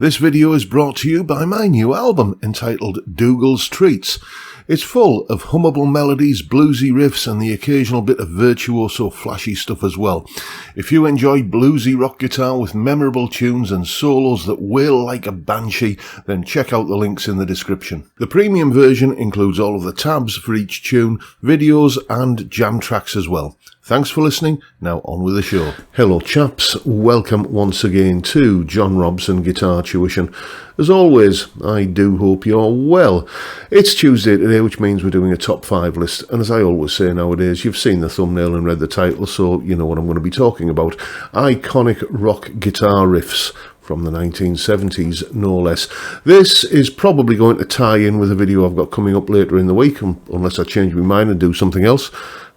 This video is brought to you by my new album entitled Dougal's Treats. It's full of hummable melodies, bluesy riffs and the occasional bit of virtuoso flashy stuff as well. If you enjoy bluesy rock guitar with memorable tunes and solos that wail like a banshee, then check out the links in the description. The premium version includes all of the tabs for each tune, videos and jam tracks as well. Thanks for listening. Now on with the show. Hello chaps, welcome once again to John Robson Guitar Tuition. As always, I do hope you're well. It's Tuesday today, which means we're doing a top 5 list, and as I always say nowadays, you've seen the thumbnail and read the title, so you know what I'm going to be talking about. Iconic rock guitar riffs from the 1970s, no less. This is probably going to tie in with a video I've got coming up later in the week, unless I change my mind and do something else.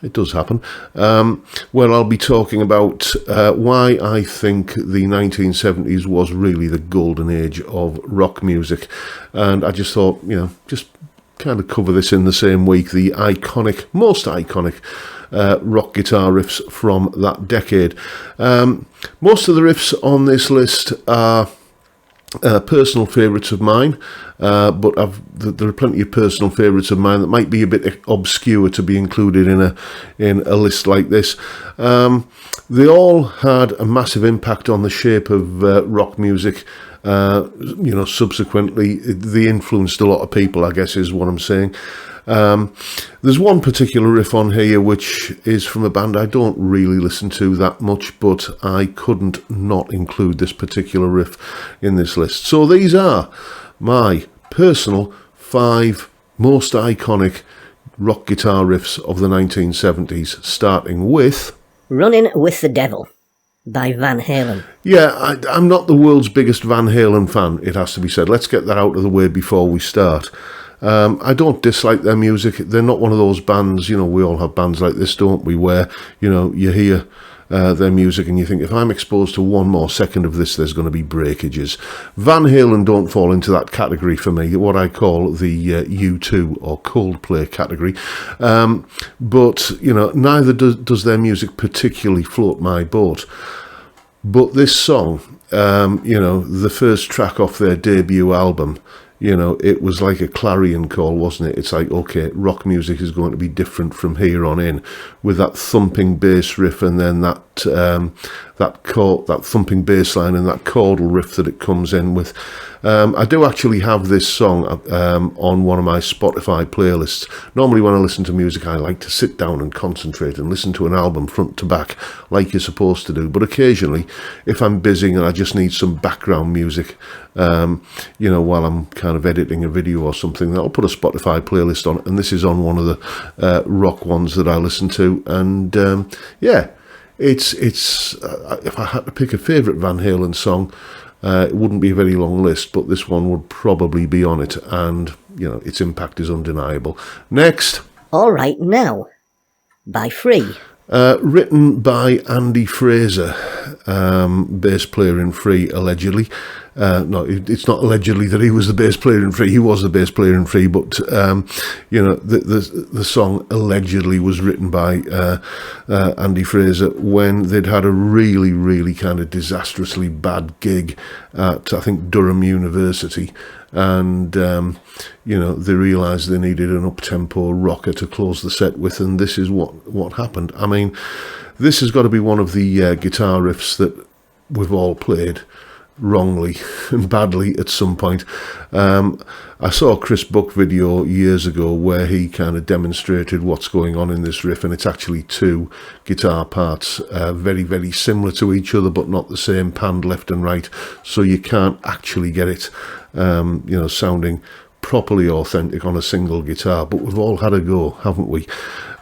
It does happen. Where I'll be talking about why I think the 1970s was really the golden age of rock music. And I just thought, just kind of cover this in the same week, the most iconic rock guitar riffs from that decade. Most of the riffs on this list are personal favourites of mine, but there are plenty of personal favourites of mine that might be a bit obscure to be included in a list like this. They all had a massive impact on the shape of rock music. Subsequently, they influenced a lot of people, I guess is what I'm saying. There's one particular riff on here which is from a band I don't really listen to that much, but I couldn't not include this particular riff in this list. So these are my personal 5 most iconic rock guitar riffs of the 1970s, starting with Running with the Devil by Van Halen. Yeah, I'm not the world's biggest Van Halen fan, it has to be said. Let's get that out of the way before we start. I don't dislike their music. They're not one of those bands, we all have bands like this, don't we, where, you hear their music and you think, if I'm exposed to one more second of this, there's going to be breakages. Van Halen don't fall into that category for me, what I call the U2 or Coldplay category. But, neither does their music particularly float my boat. But this song, the first track off their debut album, it was like a clarion call, wasn't it? It's like, okay, rock music is going to be different from here on in, with that thumping bass riff and then that thumping bass line and that chordal riff that it comes in with. I do actually have this song on one of my Spotify playlists. Normally when I listen to music, I like to sit down and concentrate and listen to an album front to back like you're supposed to do. But occasionally, if I'm busy and I just need some background music, while I'm kind of editing a video or something, I'll put a Spotify playlist on, and this is on one of the rock ones that I listen to. And it's if I had to pick a favourite Van Halen song, it wouldn't be a very long list, but this one would probably be on it, and its impact is undeniable. Next, All Right Now by Free. Written by Andy Fraser, bass player in Free, allegedly. No, it's not allegedly that he was the bass player in Free. He was the bass player in Free, but the song allegedly was written by Andy Fraser when they'd had a really, really kind of disastrously bad gig at, I think, Durham University, and they realised they needed an up-tempo rocker to close the set with, and this is what happened. I mean, this has got to be one of the guitar riffs that we've all played wrongly and badly at some point. I saw a Chris Buck video years ago where he kind of demonstrated what's going on in this riff, and it's actually 2 guitar parts, very, very similar to each other, but not the same, panned left and right, so you can't actually get it, sounding properly authentic on a single guitar. But we've all had a go, haven't we?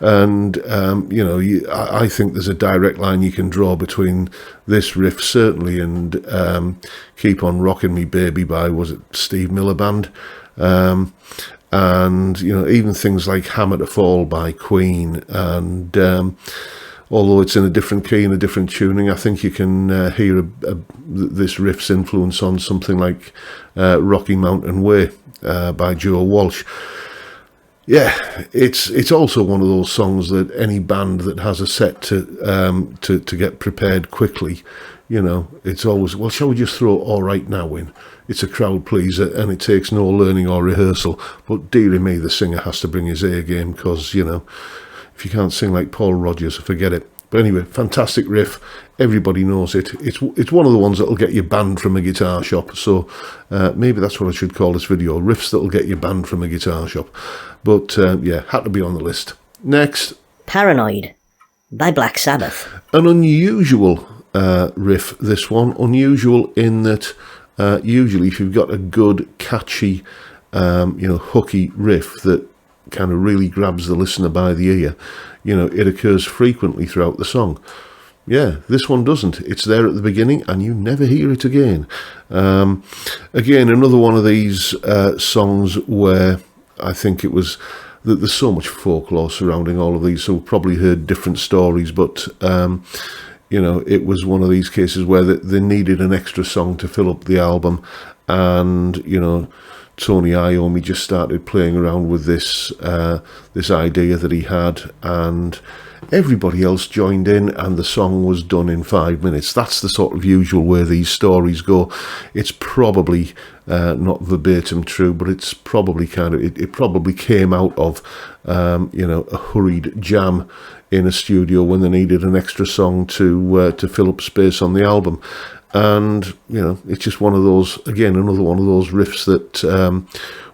And I think there's a direct line you can draw between this riff certainly and Keep on Rockin' Me Baby by, was it Steve Miller Band, and even things like Hammer to Fall by Queen, and although it's in a different key and a different tuning, I think you can hear this riff's influence on something like Rocky Mountain Way by Joe Walsh. Yeah, it's also one of those songs that any band that has a set to get prepared quickly, You know, it's always, well, shall we just throw All Right Now in? It's a crowd pleaser and it takes no learning or rehearsal. But dearie me, the singer has to bring his A game because, you know, if you can't sing like Paul Rodgers, forget it. But anyway, fantastic riff. Everybody knows it. It's one of the ones that'll get you banned from a guitar shop. So maybe that's what I should call this video. Riffs that'll get you banned from a guitar shop. But yeah, had to be on the list. Next. Paranoid by Black Sabbath. An unusual riff, this one. Unusual in that usually if you've got a good, catchy, hooky riff that kind of really grabs the listener by the ear, you know, it occurs frequently throughout the song. Yeah, this one doesn't. It's there at the beginning and you never hear it again. Again, another one of these songs where I think it was that there's so much folklore surrounding all of these, so we've probably heard different stories, but you know, it was one of these cases where they needed an extra song to fill up the album, and, you know, Tony Iommi just started playing around with this this idea that he had, and everybody else joined in, and the song was done in 5 minutes. That's the sort of usual way these stories go. It's probably not verbatim true, but it's probably kind of, it probably came out of you know, a hurried jam in a studio when they needed an extra song to fill up space on the album. And, you know, it's just one of those, again, another one of those riffs that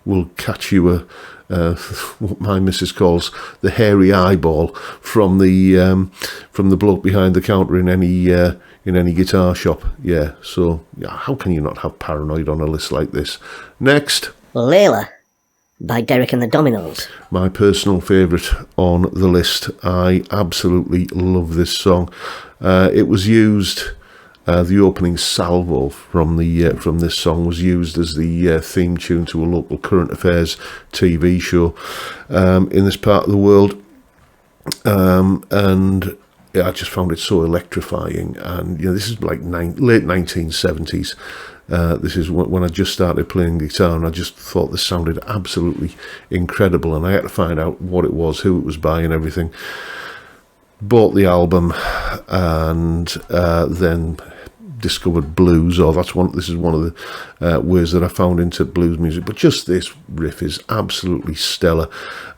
will catch you what my missus calls the hairy eyeball from the bloke behind the counter in any guitar shop. Yeah, so yeah, how can you not have Paranoid on a list like this? Next. Leila by Derek and the Dominos. My personal favourite on the list. I absolutely love this song. It was used... the opening salvo from this song was used as the theme tune to a local current affairs TV show in this part of the world, and yeah, I just found it so electrifying. And you know, this is like late 1970s. This is when I just started playing guitar, and I just thought this sounded absolutely incredible. And I had to find out what it was, who it was by, and everything. Bought the album, and then discovered blues, or this is one of the ways that I found into blues music. But just this riff is absolutely stellar.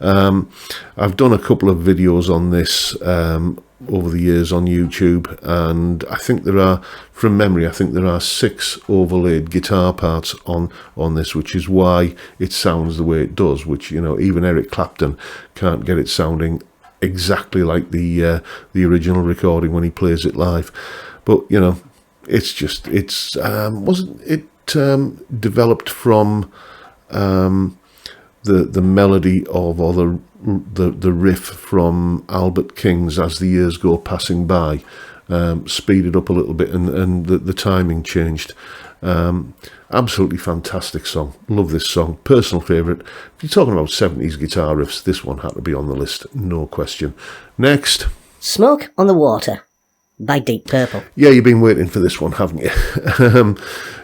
I've done a couple of videos on this over the years on YouTube, and I think there are, from memory, I think there are 6 overlaid guitar parts on this, which is why it sounds the way it does, which, you know, even Eric Clapton can't get it sounding exactly like the original recording when he plays it live. But, you know, it's just, wasn't it developed from the melody of, or the riff from Albert King's As the Years Go Passing By, speeded up a little bit, and the timing changed. Absolutely fantastic song. Love this song. Personal favourite. If you're talking about 70s guitar riffs, this one had to be on the list, no question. Next. Smoke on the Water by Deep Purple. Yeah, you've been waiting for this one, haven't you?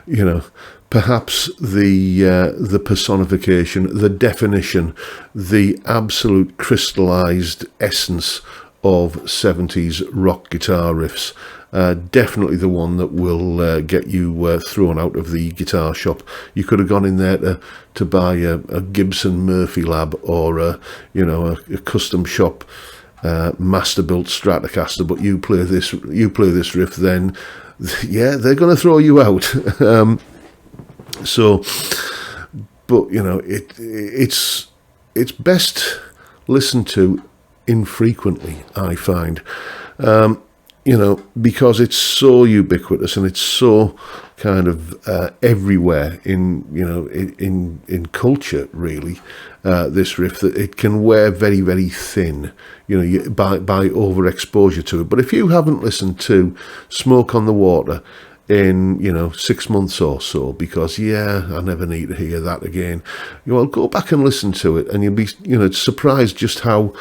You know, perhaps the personification, the definition, the absolute crystallised essence of 70s rock guitar riffs. Definitely the one that will get you thrown out of the guitar shop. You could have gone in there to buy a Gibson Murphy Lab, or a custom shop master-built Stratocaster, but you play this riff, then yeah, they're going to throw you out. So, but you know, it's best listened to infrequently, I find. You know, because it's so ubiquitous and it's so kind of everywhere in culture, really. This riff, that it can wear very, very thin, you know, by overexposure to it. But if you haven't listened to Smoke on the Water in, you know, 6 months or so, because yeah, I never need to hear that again, well, go back and listen to it, and you'll be, you know, surprised just how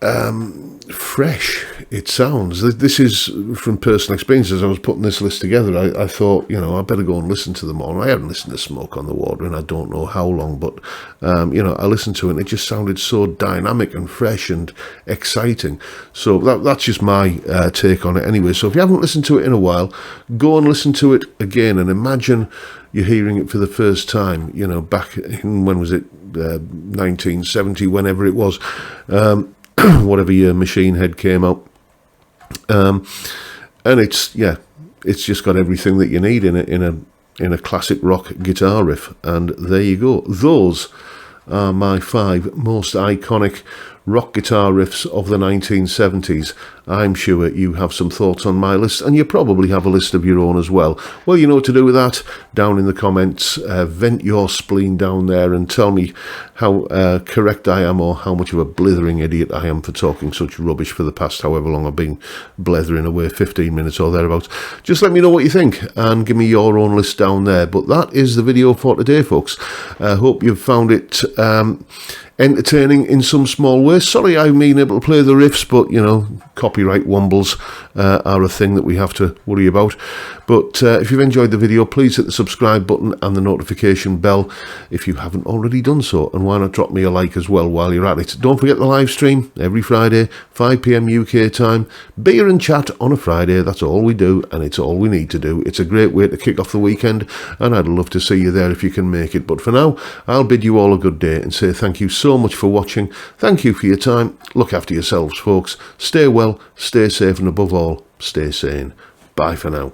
fresh it sounds. This is from personal experience. As I was putting this list together, I thought, I better go and listen to them all. I hadn't listened to Smoke on the Water and I don't know how long, but I listened to it and it just sounded so dynamic and fresh and exciting. So that's just my take on it anyway. So if you haven't listened to it in a while, go and listen to it again and imagine you're hearing it for the first time, back in, when was it, 1970, whenever it was, whatever year Machine Head came out. And it's just got everything that you need in a classic rock guitar riff. And there you go. Those are my 5 most iconic rock guitar riffs of the 1970s. I'm sure you have some thoughts on my list, and you probably have a list of your own as well. Well, you know what to do with that. Down in the comments, vent your spleen down there and tell me how correct I am, or how much of a blithering idiot I am for talking such rubbish for the past however long I've been blethering away, 15 minutes or thereabouts. Just let me know what you think and give me your own list down there. But that is the video for today, folks. I hope you've found it entertaining in some small way. Sorry I haven't been able to play the riffs, but copyright wumbles are a thing that we have to worry about. But if you've enjoyed the video, please hit the subscribe button and the notification bell if you haven't already done so, and why not drop me a like as well while you're at it. Don't forget the live stream every Friday, 5 PM UK time. Beer and chat on a Friday. That's all we do, and it's all we need to do. It's a great way to kick off the weekend, and I'd love to see you there if you can make it. But for now, I'll bid you all a good day and say thank you so much for watching. Thank you for your time. Look after yourselves, folks. Stay well, stay safe, and above all, stay sane. Bye for now.